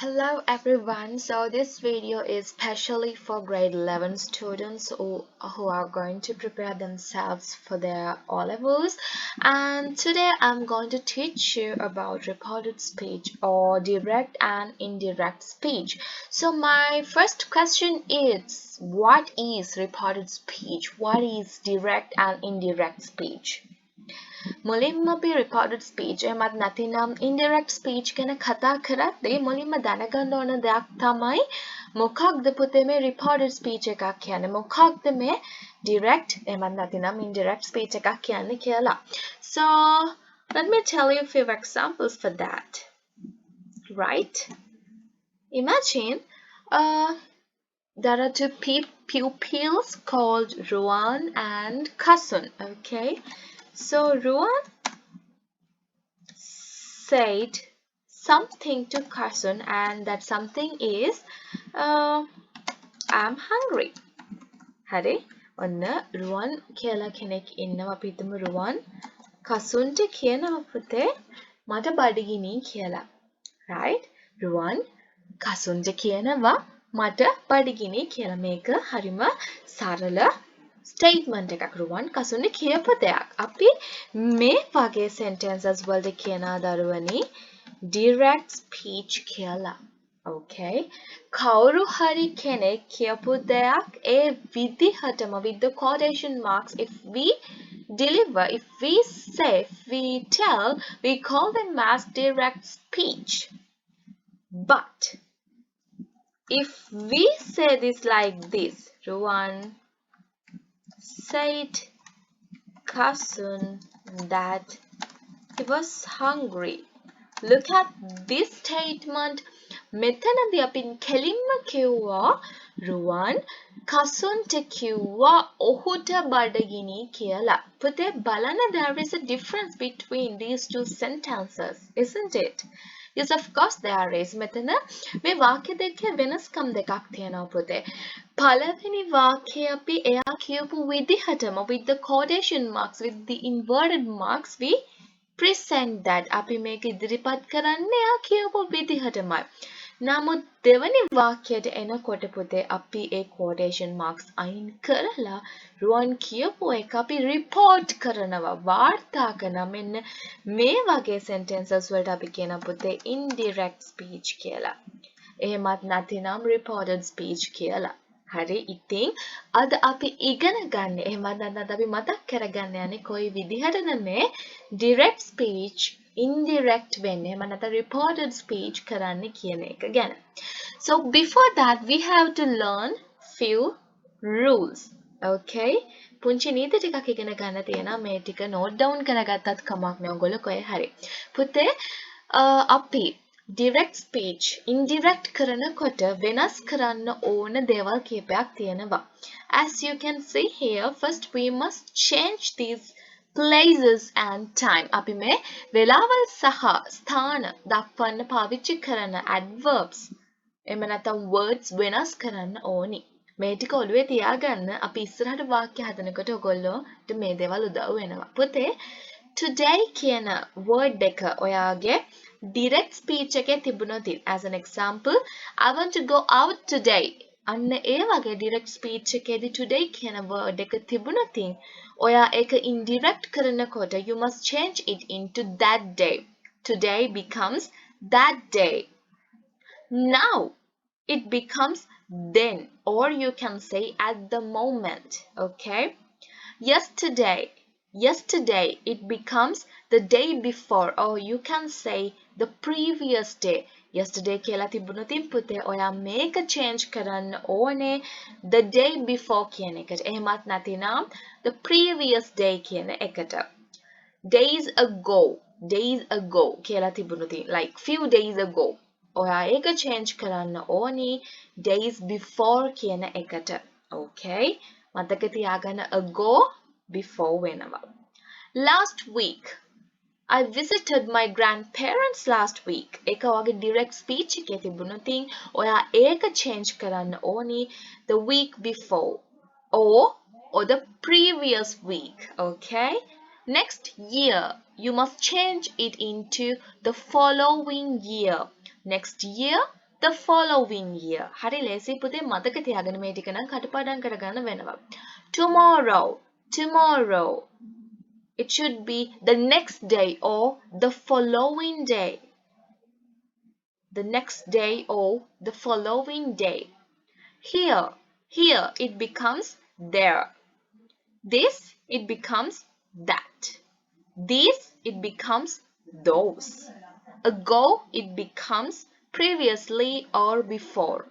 Hello everyone. So this video is specially for grade 11 students who are going to prepare themselves for their O-levels, and today I'm going to teach you about reported speech or direct and indirect speech. So my first question is, what is reported speech? What is direct and indirect speech? මුලින්ම අපි recorded speech එහෙමත් නැතිනම් indirect speech ගැන කතා කරද්දී මුලින්ම දැනගන්න ඕන දෙයක් තමයි මොකක්ද පුතේ මේ recorded speech එකක් කියන්නේ මොකක්ද මේ direct එහෙමත් නැතිනම් indirect speech එකක් කියන්නේ කියලා. So let me tell you a few examples for that. Right? Imagine there are two pupils called Ruan and Kasun. Okay, so Ruan said something to Carson, and that something is I'm hungry. හරි ඔන්න රුවන් කියලා කෙනෙක් ඉන්නවා අපි හිතමු රුවන් කසුන්ට කියනවා පුතේ මට බඩගිනි කියලා. right රුවන් කසුන්ට කියනවා මට බඩගිනි කියලා. මේක හරිම සරල statement එකක්. රුවන් කසුන්ට කියපු දෙයක්. අපි මේ වගේ sentences වලට කියනවා දරුවනි direct speech කියලා. Okay, කවුරු හරි කෙනෙක් කියපු දෙයක් ඒ විදිහටම with the quotation marks, if we deliver, if we say, if we tell, we call them as direct speech. But if we say this like this, Ruwan said Kasun that he was hungry. Look at this statement. මෙතනදී අපි කෙලින්ම කිව්වා රුවන් කසුන්ට කිව්වා ඔහුට බඩගිනි කියලා. පුතේ බලන්න, there is a difference between these two sentences, isn't it? Yes, of course there is. මෙතන මේ වාක්‍ය දෙකේ වෙනස්කම් දෙකක් තියෙනවා පුතේ. පළවෙනි වාක්‍යය අපි එයා කියපු විදිහටම with the quotation marks, with the inverted marks, we present that. අපි මේක ඉදිරිපත් කරන්නේ එයා කියපු විදිහටමයි. නමුත් දෙවනි වාක්‍යයට එනකොට පුතේ අපි ඒ quotation marks අයින් කරලා රුවන් කියපු එක අපි report කරනවා, වාර්තා කරනවා. මෙන්න මේ වගේ sentences වලට අපි කියන පුතේ indirect speech කියලා. එහෙමත් නැතිනම් reported speech කියලා. හරි ඉතින් අද අපි ඉගෙන ගන්න එහෙමත් නැත්නම් අපි මතක් කරගන්න යන්නේ කොයි විදිහටද මේ direct speech indirect වෙන්නේ එහෙම නැත්නම් reported speech කරන්න කියන එක ගැන. So before that we have to learn few rules. Okay, පුංචි නීති ටිකක් ඉගෙන ගන්න තියෙනවා. මේ ටික note down කරගත්තත් කමක් නෑ ඔයගොල්ලෝ කොහේ හරි. පුතේ අපි direct speech indirect කරනකොට වෙනස් කරන්න ඕන දේවල් කීපයක් තියෙනවා. As you can see here, first we must change these places and time. අපි මේ වෙලාවල් සහ ස්ථාන දක්වන්න පාවිච්චි කරන adverbs එහෙම නැත්නම් words වෙනස් කරන්න ඕනි. මේ ටික ඔළුවේ තියාගන්න. අපි ඉස්සරහට වාක්‍ය හදනකොට ඔයගොල්ලෝට මේ දේවල් උදව් වෙනවා. පුතේ today කියන word එක ඔයාගේ direct speech එකේ තිබුණොත්, as an example, I want to go out today. අන්න ඒ වගේ direct speech එකේදී today කියන word එක තිබුණොත් ඔයා ඒක indirect කරනකොට you must change it into that day. Today becomes that day. Now it becomes then, or you can say at the moment. Okay, yesterday it becomes the day before, or you can say the previous day. Yesterday කියලා තිබුණොත් පුතේ ඔයා මේක change කරන්න ඕනේ the day before කියන එකට. එහෙමත් නැතිනම් the previous day කියන එකට. days ago කියලා තිබුණොත් like few days ago ඔයා ඒක change කරන්න ඕනි days before කියන එකට. Okay, මතක තියාගන්න ago before වෙනවා. Last week I visited my grandparents last week. ඒක වගේ direct speech එකේ තිබුණොත් ඔයා ඒක change කරන්න ඕනි the week before or the previous week. Okay, next year you must change it into the following year. Next year the following year. හරි ලේසි පුතේ මතක තියාගන්න මේ ටික නම් කටපාඩම් කරගන්න වෙනවා. Tomorrow. Tomorrow. It should be the next day or the following day. The next day or the following day. Here. Here it becomes there. This it becomes that. This it becomes those. Ago it becomes previously or before.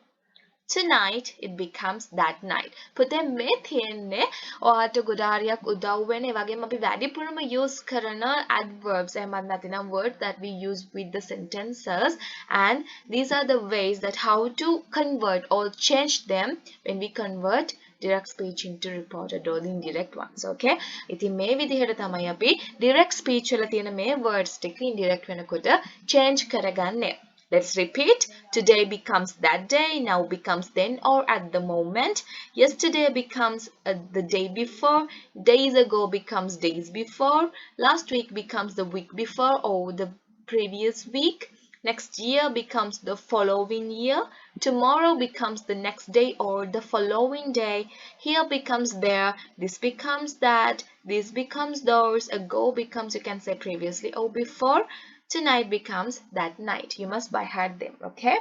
Tonight it becomes that night. පුතේ මේ තියෙන්නේ ඔයාට ගොඩාරියක් උදව් වෙන ඒ වගේම අපි වැඩිපුරම use කරන adverbs එහෙමත් නැතිනම් words that we use with the sentences, and these are the ways that how to convert or change them when we convert direct speech into reported or the indirect ones. Okay, ඉතින් මේ විදිහට තමයි අපි direct speech වල තියෙන මේ words ටික indirect වෙනකොට change කරගන්නේ. Let's repeat. Today becomes that day, now becomes then or at the moment. Yesterday becomes the day before, days ago becomes days before, last week becomes the week before or the previous week. Next year becomes the following year. Tomorrow becomes the next day or the following day. Here becomes there. This becomes that. This becomes those. Ago becomes, you can say previously or before. Tonight becomes that night. You must by heart them, okay?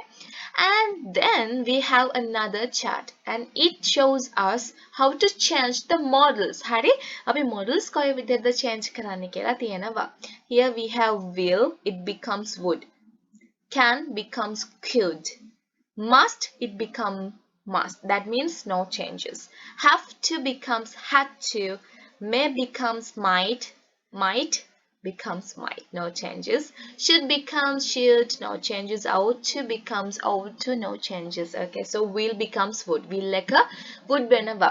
And then we have another chart and it shows us how to change the models. Hari, abhi models koy vidhiyata change karanne kiyala tiyenawa. Here we have will, it becomes would. Can becomes could. Must, it become must. That means no changes. Have to becomes had to. May becomes might. Might becomes might, no changes. Should becomes should, no changes. Ought to becomes ought to, no changes. Okay, so will becomes would. Will like a would whenever.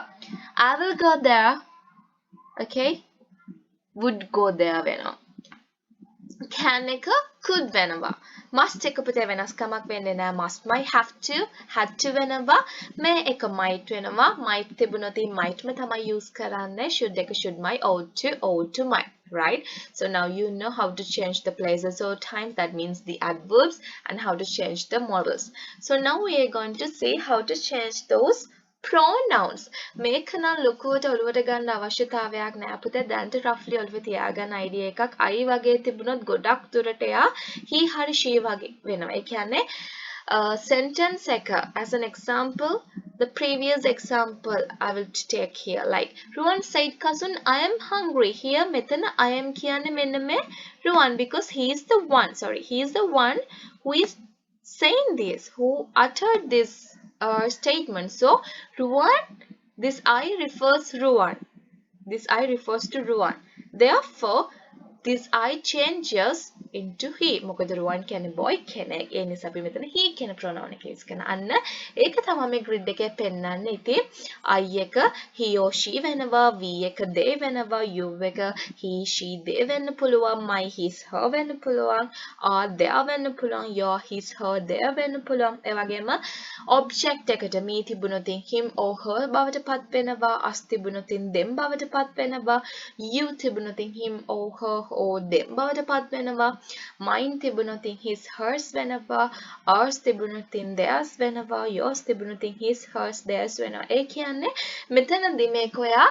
I will go there. Okay, would go there whenever. Can එක could whenever. Must එක පුතේ වෙනස්කමක් වෙන්නේ නැහැ. Must might have to had to whenever. may එක might වෙනවා. might තිබුණොත් might ම තමයි use කරන්නේ. should එක should might ought to might. Right? So now you know how to change the places or times, that means the adverbs, and how to change the models. So now we are going to see how to change those pronouns. මේක නම් ලොකුවට ඔළුවට ගන්න අවශ්‍යතාවයක් නැහැ පුතේ. දැන්ට roughly ඔළුවේ තියාගන්න idea එකක්. I වගේ තිබුණොත් ගොඩක් දුරට එයා he හරි she වගේ වෙනවා. ඒ කියන්නේ sentence එක, as an example, the previous example I will take here, like Ruan said cousin I am hungry. Here මෙතන I am කියන්නේ මෙන්න මේ Ruan, because he is the one who is saying this, who uttered this statement. So Ruan, this I refers to Ruan. Therefore this I changes into he. මොකද Ruan කියන්නේ boy කෙනෙක්. ඒ නිසා අපි මෙතන he කියන pronoun එක use කරනවා. අන්න ඒක තමයි මේ grid එකේ පෙන්නන්නේ. ඉතින් I එක he or she වෙනවා, V එක they වෙනවා, U එක he she they වෙන්න පුළුවන්, my his her වෙන්න පුළුවන්, are their වෙන්න පුළුවන්, your his her their වෙන්න පුළුවන්. ඒ වගේම object එකට me තිබුණොත් him or her බවට පත් වෙනවා, us තිබුණොත් them බවට පත් වෙනවා, you තිබුණොත් him or her or them බවට පත් වෙනවා, mine තිබුණොත් his hers වෙනවා, ours තිබුණොත් theirs වෙනවා, yours තිබුණොත් his hers theirs වෙනවා. ඒ කියන්නේ මෙතනදී මේක ඔයා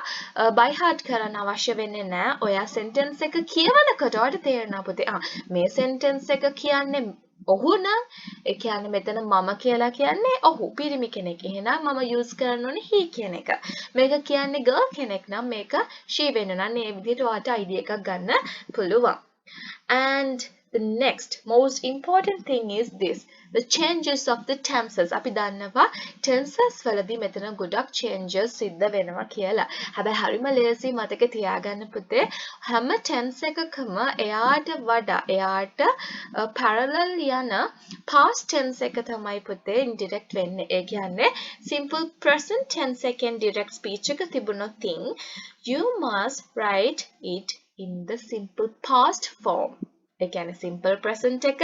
by heart කරන්න අවශ්‍ය වෙන්නේ නැහැ. ඔයා sentence එක කියවනකොට ඔයාලට තේරෙනවා පුතේ මේ sentence එක කියන්නේ ඔහු නම් ඒ කියන්නේ මෙතන මම කියලා කියන්නේ ඔහු පිරිමි කෙනෙක්. එහෙනම් මම use කරන්න ඕනේ he කියන එක. මේක කියන්නේ girl කෙනෙක් නම් මේක she වෙන්න නම් මේ විදිහට ඔයාලට idea එකක් ගන්න පුළුවන්. And the next most important thing is this, the changes of the tenses. අපි දන්නවා tenses වලදී මෙතන ගොඩක් changes සිද්ධ වෙනවා කියලා. හැබැයි හරිම ලේසි මතක තියාගන්න පුතේ. හැම tense එකකම එයාට වඩා එයාට parallel යන past tense එක තමයි පුතේ indirect වෙන්නේ. ඒ කියන්නේ simple present tense එකෙන් direct speech එක තිබුණොත් you must write it in the simple past form. ඒ කියන්නේ simple present එක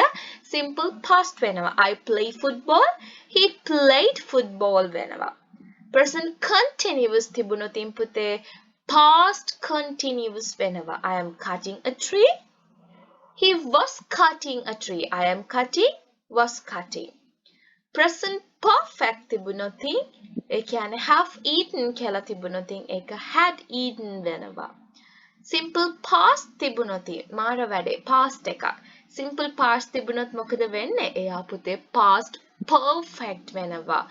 simple past වෙනවා. I play football, he played football වෙනවා. Present continuous තිබුණොත් පුතේ past continuous වෙනවා. I am cutting a tree, he was cutting a tree. I am cutting, was cutting. present perfect තිබුණොත් ඒ කියන්නේ have eaten කියලා තිබුණොත් ඒක had eaten වෙනවා. simple past තිබුණොත් මාර වැඩේ past එකක්. simple past තිබුණොත් මොකද වෙන්නේ? එයා පුතේ past perfect වෙනවා.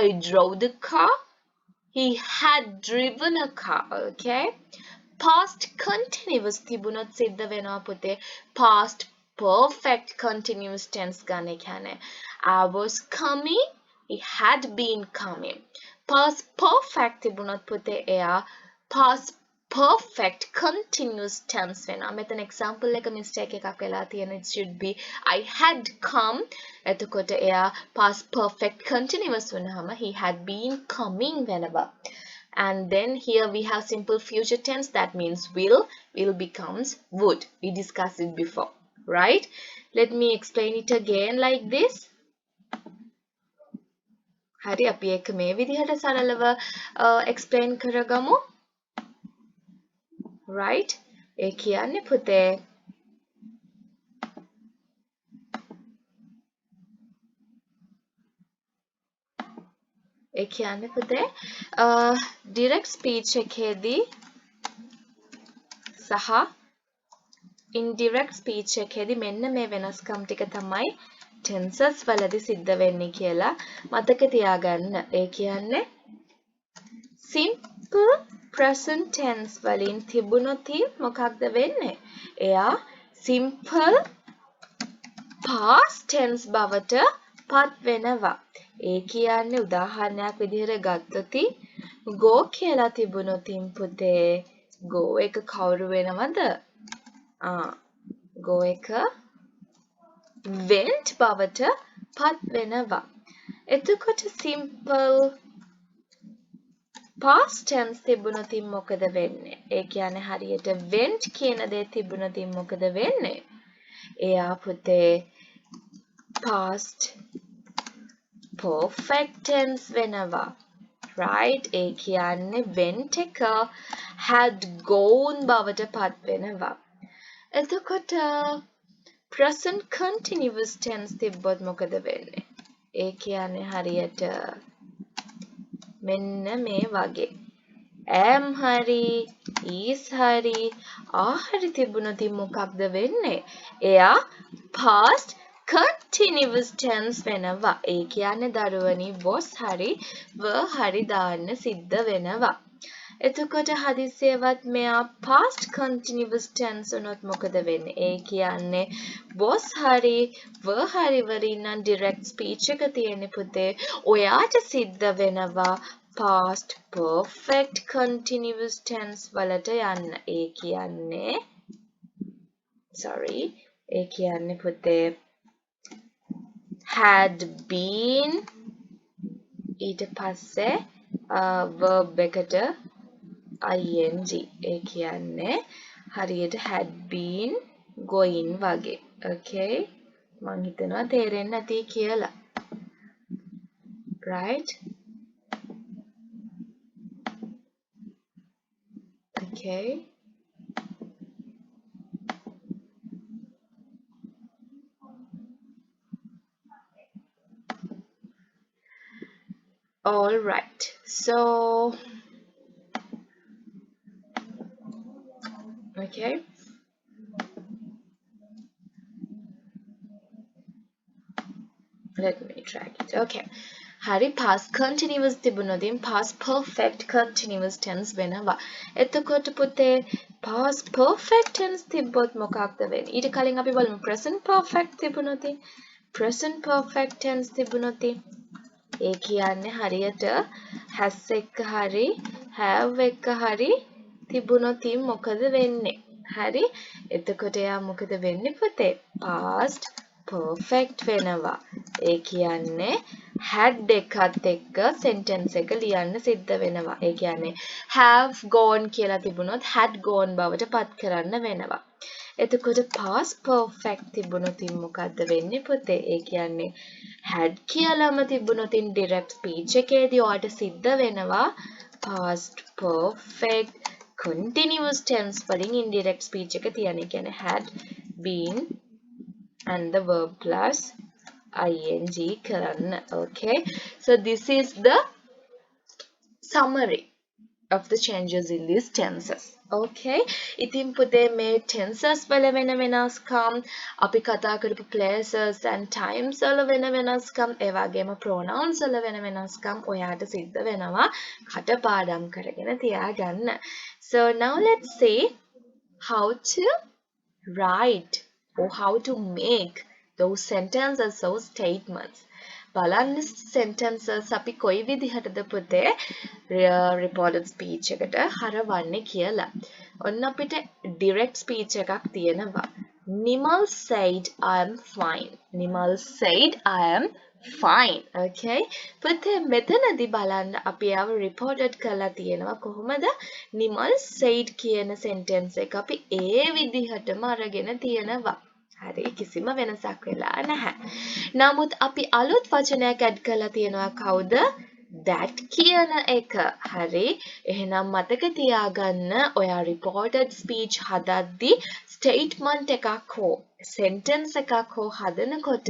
I drove the car. He had driven a car. Okay? past continuous තිබුණොත් සිද්ධ වෙනවා පුතේ past perfect continuous tense ගන්න කියන්නේ I was coming, he had been coming. past perfect තිබුණොත් පුතේ එයා past perfect continuous tense වෙනවා. මෙතන example එක mistake එකක් වෙලා තියෙන it should be I had come. එතකොට එයා past perfect continuous වුණාම he had been coming වෙනවා. And then here we have simple future tense that means will becomes would. We discussed it before, right? Let me explain it again like this. හරි අපි ඒක මේ විදිහට සරලව explain කරගමු. Right? ඒ කියන්නේ පුතේ ඒ කියන්නේ පුතේ direct speech එකේදී සහ indirect speech එකේදී මෙන්න මේ වෙනස්කම් ටික තමයි tenses වලදී සිද්ධ වෙන්නේ කියලා මතක තියාගන්න. ඒ කියන්නේ simple present tense වලින් තිබුණොත් මොකක්ද වෙන්නේ? එයා simple past tense බවට පත් වෙනවා. ඒ කියන්නේ උදාහරණයක් විදිහට ගත්තොත් go කියලා තිබුණොත් පුතේ go එක කවුරු වෙනවද? go එක went බවට පත් වෙනවා. එතකොට simple past tense තිබුණොත් මොකද වෙන්නේ? ඒ කියන්නේ හරියට went කියන දේ තිබුණොත් මොකද වෙන්නේ? එයා පුතේ past perfect tense වෙනවා. right? ඒ කියන්නේ went එක had gone බවට පත් වෙනවා. එතකොට present continuous tense තිබ්බොත් මොකද වෙන්නේ? ඒ කියන්නේ හරියට මෙන්න මේ වගේ am හරි is හරි හරි තිබුණොත් මොකක්ද වෙන්නේ? එයා past continuous tense වෙනවා. ඒ කියන්නේ දරුවනි was හරි were හරි දාන්න සිද්ධ වෙනවා. එතකොට හදිසියවත් මෙයා past continuous tense උනොත් මොකද වෙන්නේ? ඒ කියන්නේ was හරි were හරි වලින් නම් direct speech එක තියෙන්නේ පුතේ. ඔයාට සිද්ධ වෙනවා past perfect continuous tense වලට යන්න. ඒ කියන්නේ ඒ කියන්නේ පුතේ had been ඊට පස්සේ verb එකට ing ඒ කියන්නේ හරියට had been going වගේ. okay මං හිතනවා තේරෙන්නේ නැති කියලා. right? okay all right. So okay let me track it. okay හරි past continuous තිබුණොත් past perfect continuous tense වෙනවා. එතකොට පුතේ past perfect tense තිබ්බොත් මොකක්ද වෙන්නේ? ඊට කලින් අපි බලමු present perfect තිබුණොත් present perfect tense තිබුණොත් ඒ කියන්නේ හරියට has එක්ක හරි have එක්ක හරි තිබුණොත් මොකද වෙන්නේ? හරි එතකොට එයා මොකද වෙන්නේ පුතේ? past perfect වෙනවා. ඒ කියන්නේ had එකත් එක්ක sentence එක ලියන්න සිද්ධ වෙනවා. ඒ කියන්නේ have gone කියලා තිබුණොත් had gone බවට පත් කරන්න වෙනවා. එතකොට past perfect තිබුණොත් මොකද්ද වෙන්නේ පුතේ? ඒ කියන්නේ had කියලාම තිබුණොත් direct speech එකේදී ඔයාට සිද්ධ වෙනවා past perfect continuous tense වලින් indirect speech එක තියන. ඒ කියන්නේ had been and the verb plus ing karanna. Okay, so this is the summary of the changes in these tenses. Okay, ඉතින් පුතේ මේ tenses වල වෙන වෙනස්කම්, අපි කතා කරපු places and times වල වෙන වෙනස්කම්, ඒ වගේම pronouns වල වෙන වෙනස්කම් ඔයාට සිද්ධ වෙනවා කටපාඩම් කරගෙන තියාගන්න. So now let's see how to write or how to make those sentences or statements. බලන්න sentences අපි කොයි විදිහටද පුතේ reported speech එකට හරවන්නේ කියලා. ඔන්න අපිට direct speech එකක් තියෙනවා. Nimal said I am fine. Nimal said I am fine. Okay? පුතේ මෙතනදී බලන්න අපි ආව reported කරලා තියෙනවා කොහොමද? Nimal said කියන sentence එක අපි ඒ විදිහටම අරගෙන තියෙනවා. හරි කිසිම වෙනසක් වෙලා නැහැ. නමුත් අපි අලුත් වචනයක් ඇඩ් කරලා තියෙනවා කවුද? that කියන එක. හරි. එහෙනම් මතක තියාගන්න ඔයා reported speech හදද්දී statement එකක් හෝ sentence එකක් හෝ හදනකොට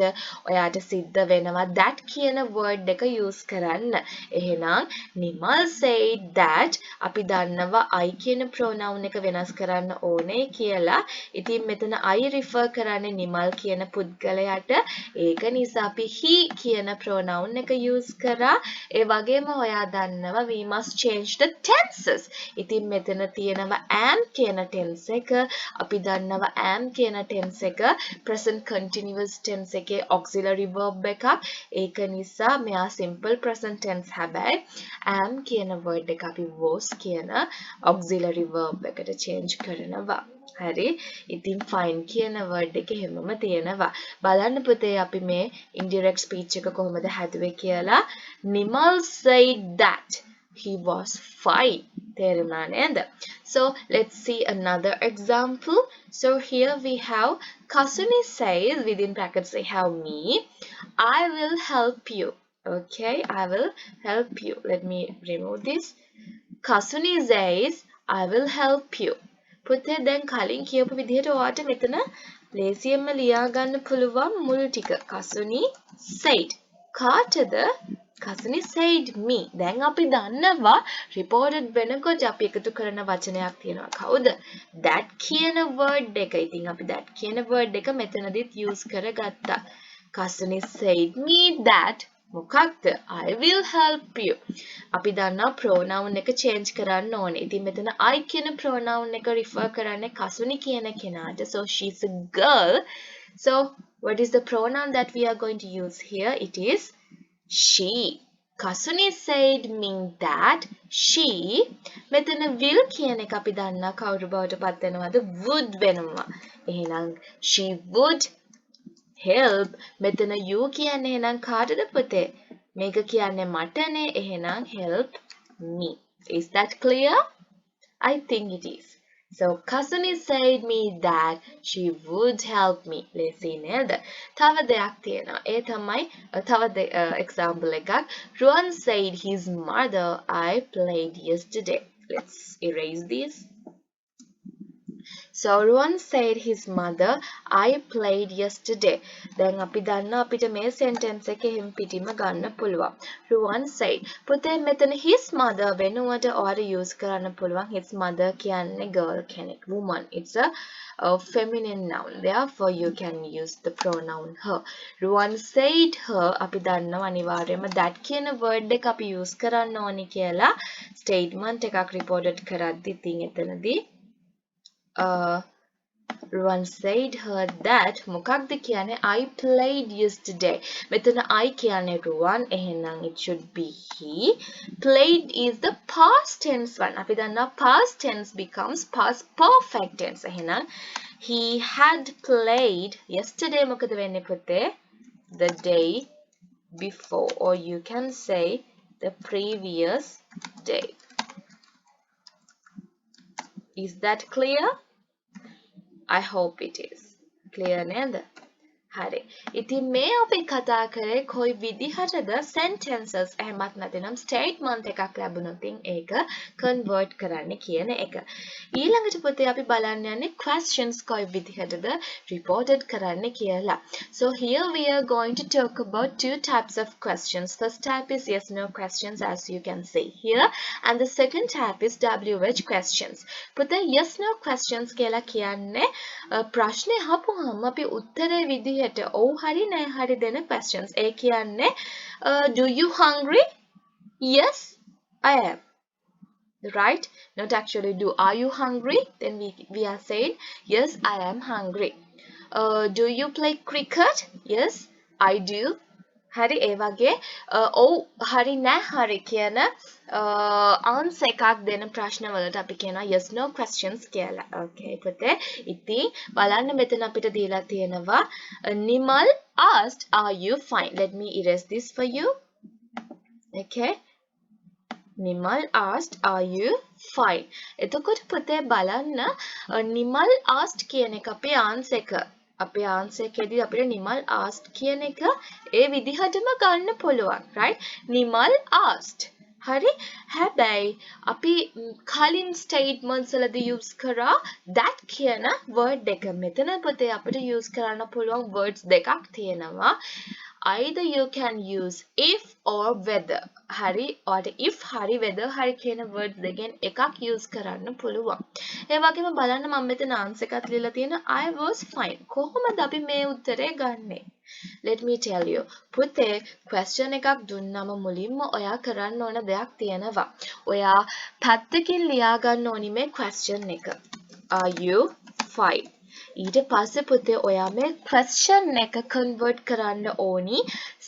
ඔයාට සිද්ධ වෙනවා that කියන word එක use කරන්න. එහෙනම් Nimal said that අපි දන්නවා I කියන pronoun එක වෙනස් කරන්න ඕනේ කියලා. ඉතින් මෙතන I refer කරන්නේ Nimal කියන පුද්ගලයාට. ඒක නිසා අපි he කියන pronoun එක use කරා. ඒ වගේම ඔයා දන්නවා we must change the tenses. ඉතින් මෙතන තියෙනවා am කියන tense එක. අපි දන්නවා am කියන tense එක present continuous tense එකේ auxiliary verb එකක්. ඒක නිසා මෙයා simple present tense හැබැයි am කියන word එක අපි was කියන auxiliary verb එකට change කරනවා. හරි. ඉතින් fine කියන word එක හැමම තියෙනවා. බලන්න පුතේ අපි මේ indirect speech එක කොහොමද හැදුවේ කියලා. Nimal said that he was fine. තේරුණා නේද? So let's see another example. So here we have Kasuni says, within brackets we have me, I will help you. Okay, I will help you. Let me remove this. Kasuni says, I will help you. පුතේ දැන් කලින් කියපු විදිහට ඔයාට මෙතන ලේසියෙන්ම ලියා ගන්න පුළුවන් මුල් ටික. Kasuni said. කාටද? Kasuni said me. දැන් අපි දන්නවා reported වෙනකොට අපි එකතු කරන වචනයක් තියෙනවා. කවුද? that කියන word එක. ඉතින් අපි that කියන word එක මෙතනදිත් use කරගත්තා. Kasuni said me that මොකක්ද? I will help you. අපි දන්නවා pronoun එක change කරන්න ඕනේ. ඉතින් මෙතන I කියන pronoun එක refer කරන්නේ Kasuni කියන කෙනාට. So she's a girl. So what is the pronoun that we are going to use here? It is she. Kasuni said me that she මෙතන will කියන එක අපි දන්නා කවුරු බවට පත් වෙනවද? would වෙනවා. එහෙනම් she would help. මෙතන you කියන්නේ එහෙනම් කාටද පුතේ? මේක කියන්නේ මටනේ. එහෙනම් help me. Is that clear? I think it is. So Kasuni said me that she would help me. ලේසි නේද? තව දෙයක් තියෙනවා. ඒ තමයි තව example එකක්. Ruan said his mother I played yesterday. Let's erase this. So Ruan said his mother I played yesterday. දැන් අපි දන්නවා අපිට මේ sentence එක එහෙම පිටින්ම ගන්න පුළුවන්. Ruan said. පුතේ මෙතන his mother වෙනුවට ඔයාලා use කරන්න පුළුවන් his mother කියන්නේ girl කෙනෙක්, woman. It's a feminine noun. Therefore you can use the pronoun her. Ruan said her අපි දන්නවා අනිවාර්යයෙන්ම that කියන word එක අපි use කරන්න ඕනි කියලා statement එකක් reported කරද්දි ඉතින් එතනදී Ruan said her that මොකක්ද කියන්නේ I played yesterday. මෙතන I කියන්නේ Ruan. එහෙනම් it should be he. Played is the past tense one. අපි දන්නවා past tense becomes past perfect tense. එහෙනම් he had played yesterday මොකද වෙන්නේ පුතේ? The day before, or you can say the previous day. Is that clear? I hope it is. Clear නේද? හරි. ඉතින් මේ අපි කතා කරේ කොයි විදිහටද sentences එහෙමත් නැතිනම් statement එකක් ලැබුණොත් ඒක convert කරන්න කියන එක. ඊළඟට පුතේ අපි බලන්න යන්නේ questions කොයි විදිහටද reported කරන්න කියලා. So here we are going to talk about two types of questions. First type is yes no questions as you can see here, and the second type is WH questions. පුතේ yes no questions කියලා කියන්නේ ප්‍රශ්නේ අහපුවාම අපි උත්තරේ විදිහට ඔව් හරි නෑ හරි දෙන questions. ඒ කියන්නේ do you hungry? Yes, I am. Right? Not actually do. Are you hungry? Then we are saying yes, I am hungry. Do you play cricket? Yes, I do. හරි ඒ වගේ ඔව් හරි නෑ හරි කියන answer එකක් දෙන ප්‍රශ්න වලට අපි කියනවා yes no questions කියලා. Okay පුතේ. ඉතින් බලන්න මෙතන අපිට දීලා තියෙනවා Nimal asked are you fine? Let me erase this for you. Okay. Nimal asked are you fine? එතකොට පුතේ බලන්න Nimal asked කියන එක අපේ answer එක. අපේ answer එකේදී අපිට Nimal asked කියන එක ඒ විදිහටම ගන්න පුළුවන්. Right? Nimal asked. හරි? හැබැයි අපි කලින් statements වලදී use කරා that කියන word එක. මෙතන පුතේ අපිට use කරන්න පුළුවන් words දෙකක් තියෙනවා. Either you can use if or whether. හරි or if හරි whether හරි කියන words දෙකෙන් එකක් use කරන්න පුළුවන්. ඒ වගේම බලන්න මම මෙතන answer එකක් ලියලා තියෙනවා I was fine. කොහොමද අපි මේ උත්තරේ ගන්නෙ? Let me tell you. පුතේ question එකක් දුන්නම මුලින්ම ඔයා කරන්න ඕන දෙයක් තියෙනවා. ඔයා පැත්තකින් ලියා ගන්න ඕනි මේ question එක. Are you fine? ඊට පස්සේ පුතේ ඔයා මේ question එක convert කරන්න ඕනි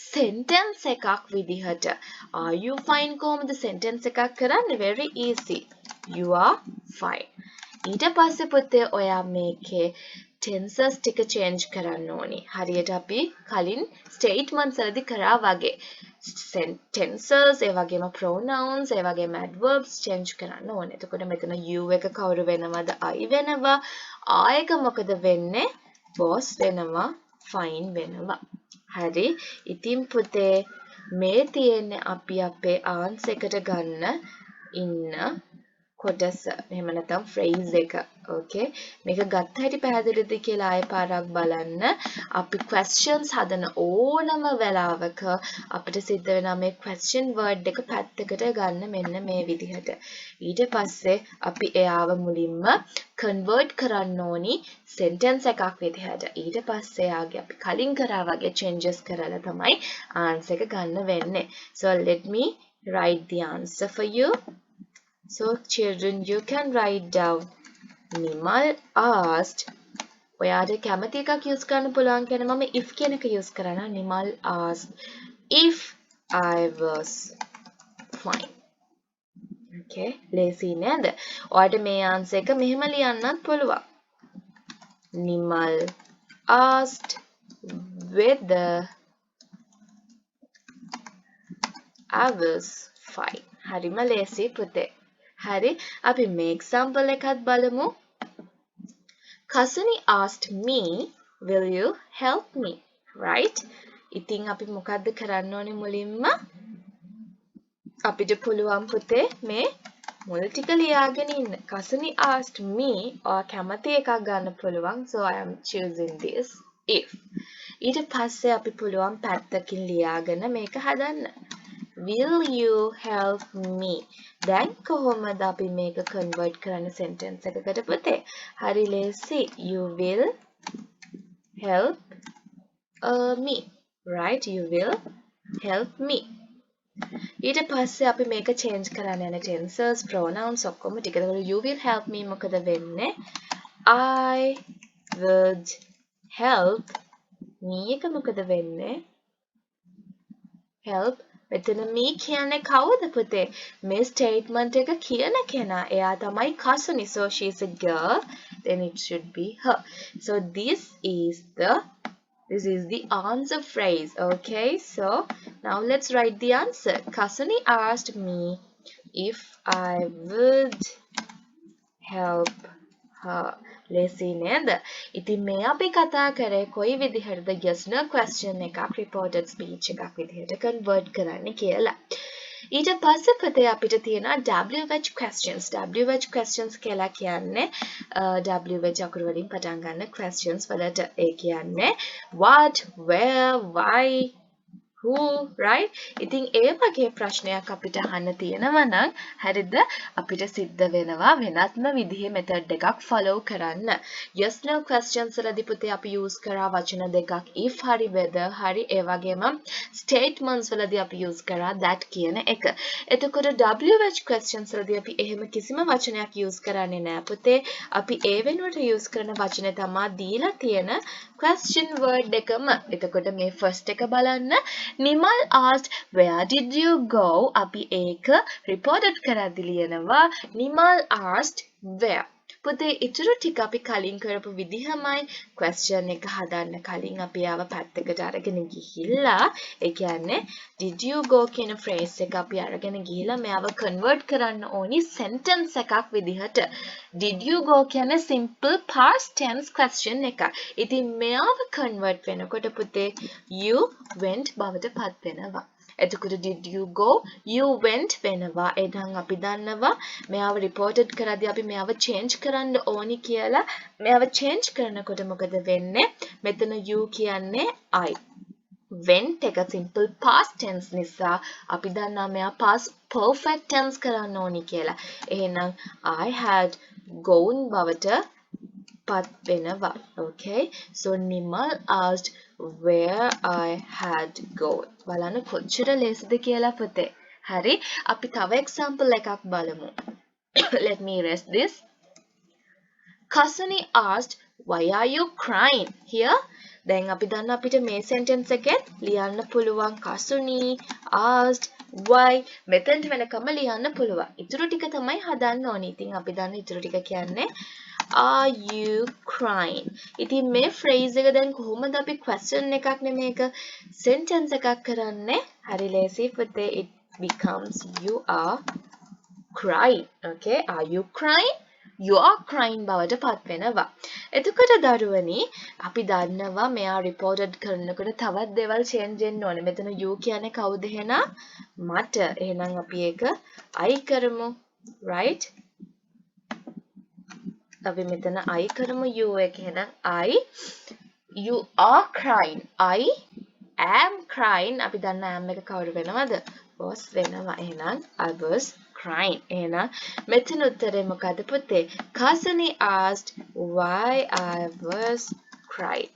sentence එකක් විදිහට. Are you fine කොහොමද sentence එකක් කරන්නේ? Very easy. You are fine. ඊට පස්සේ පුතේ ඔයා මේකේ tenses ටික change කරන්න ඕනි. හරියට අපි කලින් statements වලදී කරා වගේ. Tenses ඒ වගේම pronouns ඒ වගේම adverbs change කරන්න ඕනේ. එතකොට මෙතන you එක කවුරු වෙනවද? I වෙනවා. I එක මොකද වෙන්නේ? was වෙනවා. fine වෙනවා. හරි. ඉතින් පුතේ මේ තියෙන්නේ අපි අපේ answer එකට ගන්න ඉන්න කොටස. එහෙම නැත්නම් phrase එක. Okay. මේක ගත්ත හැටි පැහැදිලිද කියලා ආයෙ පාරක් බලන්න. අපි questions හදන ඕනම වෙලාවක අපිට සිද්ධ වෙනවා මේ question word එක පැත්තකට ගන්න මෙන්න මේ විදිහට. ඊට පස්සේ අපි එයාව මුලින්ම convert කරන්න ඕනි sentence එකක් විදිහට. ඊට පස්සේ එයාගේ අපි කලින් කරා වගේ changes කරලා තමයි answer එක ගන්න වෙන්නේ. So let me write the answer for you. So children, you can write down Nimal asked. ඔයාට කැමති එකක් use කරන්න පුළුවන් කියන මම if කියන එක use කරනවා. Nimal asked if I was fine. Okay, lazy නේද? ඔයාට මේ answer එක මෙහෙම ලියන්නත් පුළුවන්. Nimal asked whether I was fine. හරිම lazy පුතේ. හරි අපි මේ example එකත් බලමු. Kasuni asked me, will you help me? Right? ඉතින් අපි මොකද්ද කරන්න ඕනේ මුලින්ම? අපිට පුළුවන් පුතේ මේ මුල් ටික ලියාගෙන ඉන්න. Kasuni asked me or කැමති එකක් ගන්න පුළුවන්. So I am choosing this if. ඊට පස්සේ අපි පුළුවන් පැත්තකින් ලියාගෙන මේක හදන්න. Will you help me? දැන් කොහොමද අපි මේක convert කරන්න sentence එකකට පුතේ? හරි ලේසි. You will help me. Right? You will help me. ඊට පස්සේ අපි මේක change කරන්න යන tenses, pronouns ඔක්කොම ටික. You will help me මොකද වෙන්නේ? I would help me එක මොකද වෙන්නේ? Help මෙතන me කියන්නේ කවුද පුතේ? මේ statement එක කියන කෙනා. එයා තමයි Kasuni. So she is a girl. Then it should be her. So this is the answer phrase. Okay. So now let's write the answer. Kasuni asked me if I would help ලේසි නේද? ඉතින් මේ අපි කතා කරේ කොයි විදිහටද yes no question එකක් reported speech එකක් විදිහට convert කරන්න කියලා. ඊට පස්සේ පුතේ අපිට තියෙනවා WH questions. WH questions කියලා කියන්නේ WH අකුරු වලින් පටන් ගන්න questions වලට. ඒ කියන්නේ what, where, why, who, right? ඉතින් ඒ වගේ ප්‍රශ්නයක් අපිට අහන්න තියෙනවා නම් හරිද? අපිට සිද්ධ වෙනවා වෙනත්ම විදිහේ method එකක් follow කරන්න. Yes no questions වලදී පුතේ අපි use කරා වචන දෙකක් if හරි whether හරි ඒ වගේම statements වලදී අපි use කරා that කියන එක. එතකොට WH questions වලදී අපි එහෙම කිසිම වචනයක් use කරන්නේ නැහැ පුතේ. අපි ඒ වෙනුවට use කරන වචනේ තමයි දීලා තියෙන question word එකම. එතකොට මේ first එක බලන්න. Nimal asked, where did you go? අපි ඒක reported කරද්දී ලියනවා. Nimal asked, where? පුතේ ඉතුරු ටික අපි කලින් කරපු විදිහමයි question එක හදන්න කලින් අපි ආව පැත්තකට අරගෙන ගිහිල්ලා ඒ කියන්නේ did you go කියන phrase එක අපි අරගෙන ගිහිල්ලා මෙයාව convert කරන්න ඕනි sentence එකක් විදිහට. Did you go කියන්නේ simple past tense question එකක්. ඉතින් මෙයාව convert වෙනකොට පුතේ you went බවට පත් වෙනවා. එතකොට did you go? You went වෙනවා. එහෙනම් අපි දන්නවා මෙයාව reported කරද්දී අපි මෙයාව change කරන්න ඕනි කියලා. මෙයාව change කරනකොට මොකද වෙන්නේ? මෙතන you කියන්නේ I. went එක simple past tense නිසා අපි දන්නවා මෙයා past perfect tense කරන්න ඕනි කියලා. එහෙනම් I had gone බවට පත් වෙනවා. Okay? So Nimal asked where I had gone. බලන්න කොච්චර ලේසිද කියලා පුතේ. හරි. අපි තව example එකක් බලමු. Let me erase this. Kasuni asked, why are you crying? Here, දැන් අපි දන්න අපිට මේ sentence එකෙන් ලියන්න පුළුවන් Kasuni asked why මෙතෙන්ට වෙනකම ලියන්න පුළුවන්. ඉතුරු ටික තමයි හදන්න ඕනේ. ඉතින් අපි දන්න ඉතුරු ටික කියන්නේ are you crying? ඉතින් මේ phrase එක දැන් කොහොමද අපි question එකක් නෙමේක sentence එකක් කරන්නේ? හරි ලේසි පුතේ. It becomes you are crying. Okay? Are you crying? You are crying බවට පත් වෙනවා. එතකොට දරුවනි අපි දන්නවා මෙයා reported කරනකොට තවත් දේවල් change වෙන්න ඕනේ. මෙතන you කියන්නේ කවුද එහෙනම්? මට. එහෙනම් අපි ඒක I කරමු. Right? අපි මෙතන I කරමු you එක. එහෙනම් you are crying. I am crying. අපි දන්න am එක කවුරු වෙනවද? was වෙනවා. එහෙනම් I was crying. එහෙනම් මෙතන උත්තරේ මොකද පුතේ? Kasuni asked why I was crying.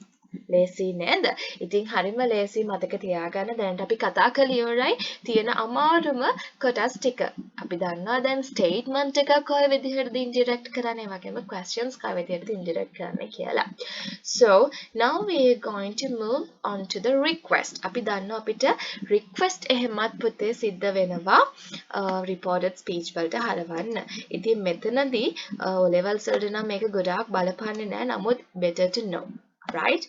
ලේසි නේද? ඉතින් හරිම ලේසි මතක තියාගන්න. දැනට අපි කතා කළේ ඉවරයි තියෙන අමාරුම කොටස් ටික. අපි දන්නවා දැන් statement එකක් කොයි විදිහටද indirect කරන්නේ වගේම questions කොයි විදිහටද indirect කරන්නේ කියලා. So now we are going to move on to the request. අපි දන්නවා අපිට request එහෙමත් පුතේ සිද්ධ වෙනවා reported speech වලට හරවන්න. ඉතින් මෙතනදී O levels වලට නම් මේක ගොඩාක් බලපන්නේ නැහැ. නමුත් better to know. Right?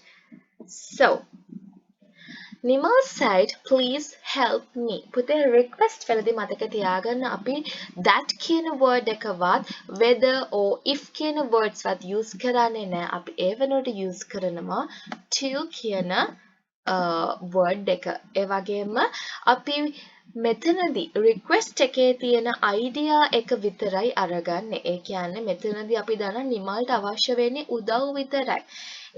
So, Nimal said, please help me. පුතේ request වලදී මතක තියාගන්න අපි that කියන word එකවත් whether or if කියන words වත් use කරන්නේ නැහැ. අපි ඒ වෙනුවට use කරනවා to කියන word එක. ඒ වගේම අපි මෙතනදී request එකේ තියෙන idea එක විතරයි අරගන්නේ. ඒ කියන්නේ මෙතනදී අපි දන්න නිමල්ට අවශ්‍ය වෙන්නේ උදව් විතරයි.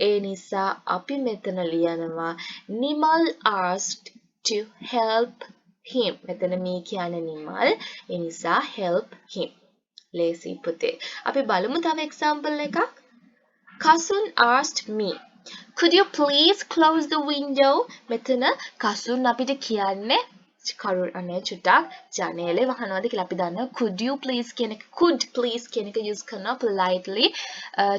ඒ නිසා අපි මෙතන ලියනවා Nimal asked to help him. මෙතන me කියන්නේ නිමල්. ඒ නිසා help him. ලේසි පුතේ. අපි බලමු තව example එකක්. Kasun asked me, could you please close the window? මෙතන Kasun අපිට කියන්නේ අනේ චුට්ටක් ජනේලේ වහනවාද කියලා අපි දන්නවා could you please කියන එක could please කියන එක use කරනවා politely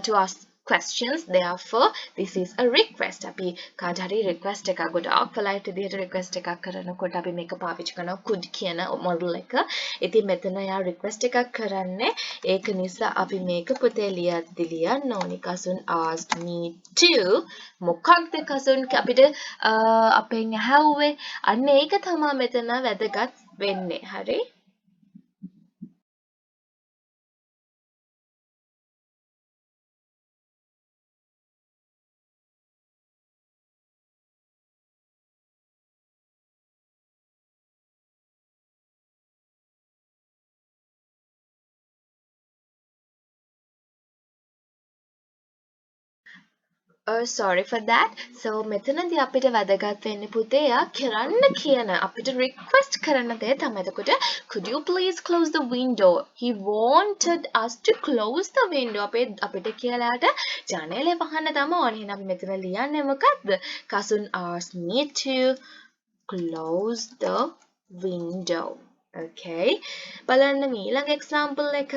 to ask questions. Therefore this is a request. අපි කාට හරි request එකක් ගොඩාක් polite විදිහට request එකක් කරනකොට අපි මේක පාවිච්චි කරනවා could කියන model එක. ඉතින් මෙතන යා request එකක් කරන්නේ ඒක නිසා අපි මේක පොතේ ලියන්න ඕනි. Kasun asked me to මොකක්ද Kasun අපිට අපෙන් ඇහුවේ අන්න ඒක තමයි මෙතන වැදගත් වෙන්නේ. හරි? Sorry for that. So මෙතනදී අපිට වැදගත් වෙන්නේ පුතේ යා කරන්න කියන අපිට request කරන දේ තමයි. එතකොට could you please close the window? He wanted us to close the window. අපිට කියලාට ජනේලය වහන්න තමයි ඕනේ. එහෙනම් අපි මෙතන ලියන්නේ මොකක්ද? Cousin asked me to close the window. Okay. බලන්න ඊළඟ example එක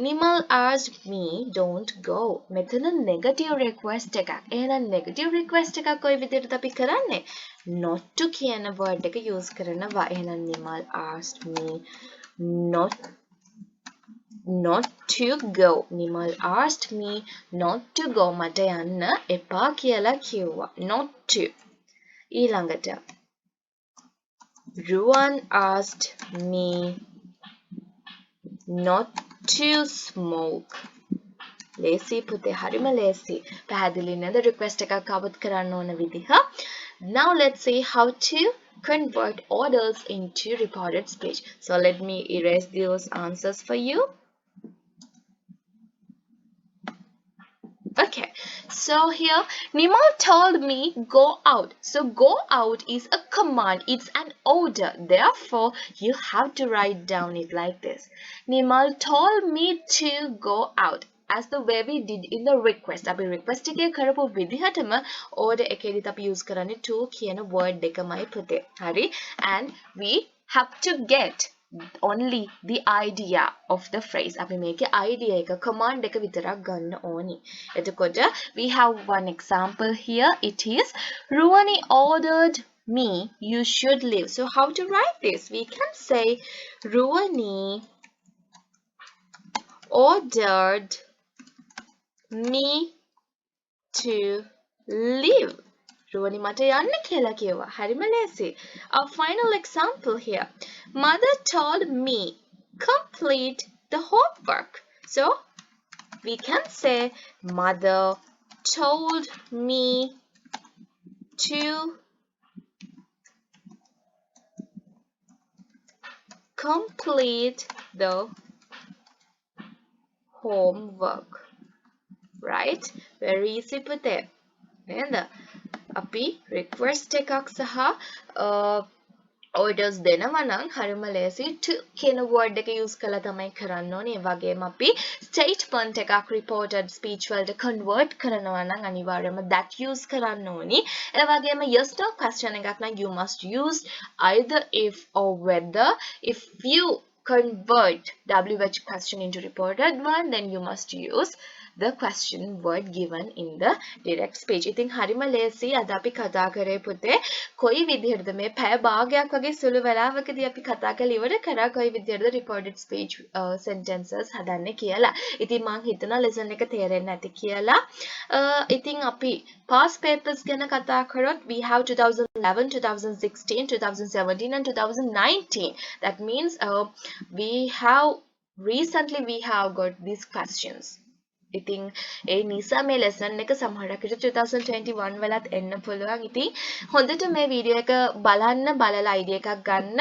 Nimal asked me don't go. මෙතන negative request එකක්. එහෙනම් negative request එකක් කොයි විදිහටද අපි කරන්නේ? not to කියන word එක use කරනවා. එහෙනම් Nimal asked me not to go. Nimal asked me not to go. මට යන්න එපා කියලා කිව්වා. not to. ඊළඟට Ruan asked me not to smoke. ලේසි පුතේ හරිම ලේසි. පැහැදිලි නේද request එකක් අවුත් කරන්න ඕන විදිහ. Now let's see how to convert orders into reported speech. So let me erase those answers for you. Okay, so here Nimal told me go out. So go out is a command, it's an order. Therefore, you have to write down it like this. Nimal told me to go out. As the way we did in the request. අපි request එකේ කරපු විදිහටම order එකේදීත් අපි use කරන්නේ to කියන word එකමයි පුතේ. හරි? And we have to get only the idea of the phrase. අපි මේකේ idea එක command එක විතරක් ගන්න ඕනි. එතකොට we have one example here. It is Ruwani ordered me you should leave. So how to write this? We can say Ruwani ordered me to leave. Ruwani මට යන්න කියලා කිව්වා. හරිම ලේසි. Our final example here. Mother told me complete the homework. So we can say mother told me to complete the homework. Right? Very easy පුතේ. නේද? අපි request එකක් සහ orders දෙනවා නම් හරිම ලේසි to කියන word එක use කරලා තමයි කරන්න ඕනේ. ඒ වගේම අපි statement එකක් reported speech වලට convert කරනවා නම් අනිවාර්යයෙන්ම that use කරන්න ඕනි. ඒ වගේම yes no question එකක් නම් you must use either if or whether. If you convert WH question into reported one, then you must use the question word given in the direct speech. ඉතින් හරිම ලේසි. අද අපි කතා කරේ පුතේ කොයි විදිහටද මේ පැය භාගයක් වගේ සුළු වෙලාවකදී අපි කතා කරලා ඉවර කරා කොයි විදිහටද reported speech sentences හදන්නේ කියලා. ඉතින් මම හිතනවා lesson එක තේරෙන්න ඇති කියලා. ඉතින් අපි past papers ගැන කතා කරොත් we have 2011, 2016, 2017 and 2019. That means recently we have got these questions. ඉතින් ඒ නිසා මේ lesson එක සමහරක් විට 2021 වලත් එන්න පුළුවන්. ඉතින් හොඳට මේ වීඩියෝ එක බලන්න බලලා idea එකක් ගන්න.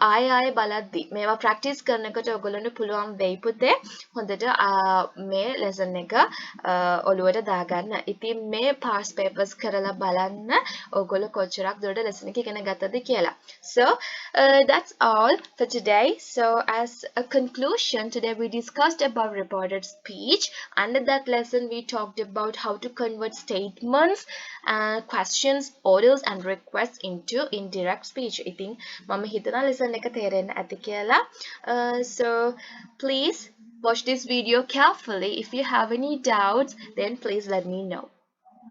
ආයෙ බලද්දි මේවා practice කරනකොට ඔයගොල්ලන්ට පුළුවන් වෙයි පුතේ හොඳට මේ lesson එක ඔළුවට දාගන්න. ඉතින් මේ past papers කරලා බලන්න ඔයගොල්ලෝ කොච්චරක් දුරට lesson එක ඉගෙන ගත්තද කියලා. So that's all for today. So as a conclusion, today we discussed about reported speech. Under that lesson, we talked about how to convert statements, questions, orders, and requests into indirect speech. I think mama hitana lesson එක තේරෙන්න ඇති කියලා. So please watch this video carefully. If you have any doubts, then please let me know.